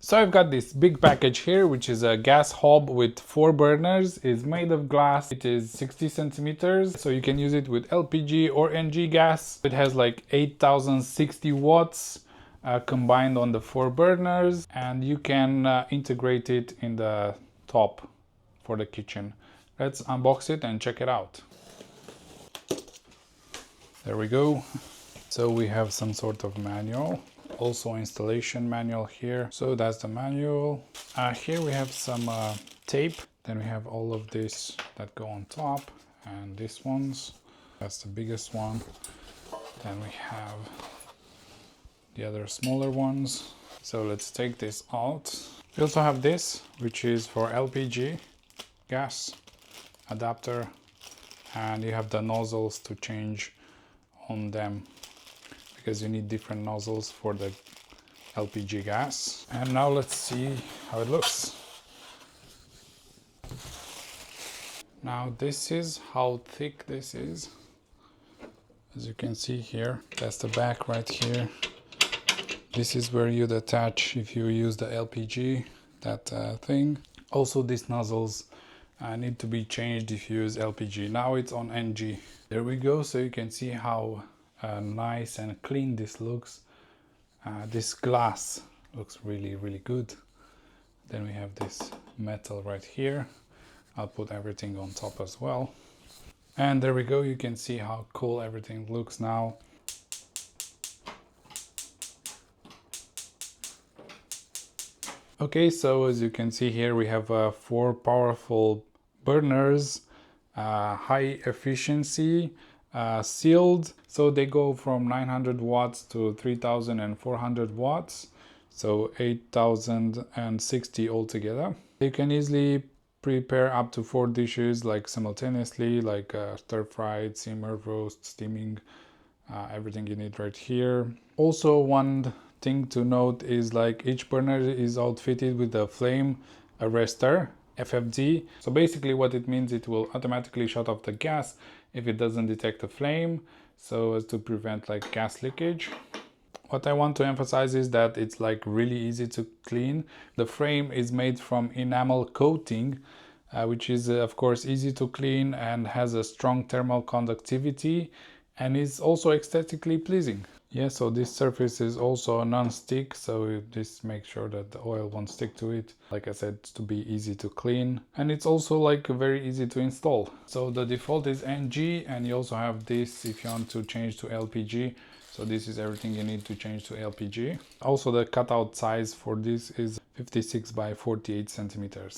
So I've got this big package here, which is a gas hob with 4 burners. It's made of glass. It is 60 centimeters, so you can use it with LPG or NG gas. It has like 8060 watts combined on the 4 burners, and you can integrate it in the top for the kitchen. Let's unbox it and check it out. There we go. So we have some sort of manual. Also installation manual here. So that's the manual. Here we have some tape. Then we have all of this that go on top, and these ones. That's the biggest one. Then we have the other smaller ones. So let's take this out. We also have this, which is for LPG gas adapter, and you have the nozzles to change on them, because you need different nozzles for the LPG gas. And now let's see how it looks. Now this is how thick this is. As you can see here, that's the back right here. This is where you'd attach if you use the LPG, that thing. Also these nozzles need to be changed if you use LPG. Now it's on NG. There we go, so you can see how nice and clean this looks. This glass looks really good. Then we have this metal right here. I'll put everything on top as well. And there we go, you can see how cool everything looks now. Okay, so as you can see here, we have 4 powerful burners, high efficiency, sealed. So they go from 900 watts to 3400 watts, so 8060 altogether. You can easily prepare up to 4 dishes like simultaneously, like stir fried, simmer, roast, steaming, everything you need right here. Also, one thing to note is like each burner is outfitted with a flame arrestor, FFD. So basically what it means, it will automatically shut off the gas if it doesn't detect a flame, so as to prevent like gas leakage. What I want to emphasize is that it's like really easy to clean. The frame is made from enamel coating, which is of course easy to clean and has a strong thermal conductivity, and is also aesthetically pleasing. Yeah, so this surface is also non-stick, so this makes sure that the oil won't stick to it. Like I said, to be easy to clean, and it's also like very easy to install. So the default is NG, and you also have this if you want to change to LPG. So this is everything you need to change to LPG. Also the cutout size for this is 56 by 48 centimeters.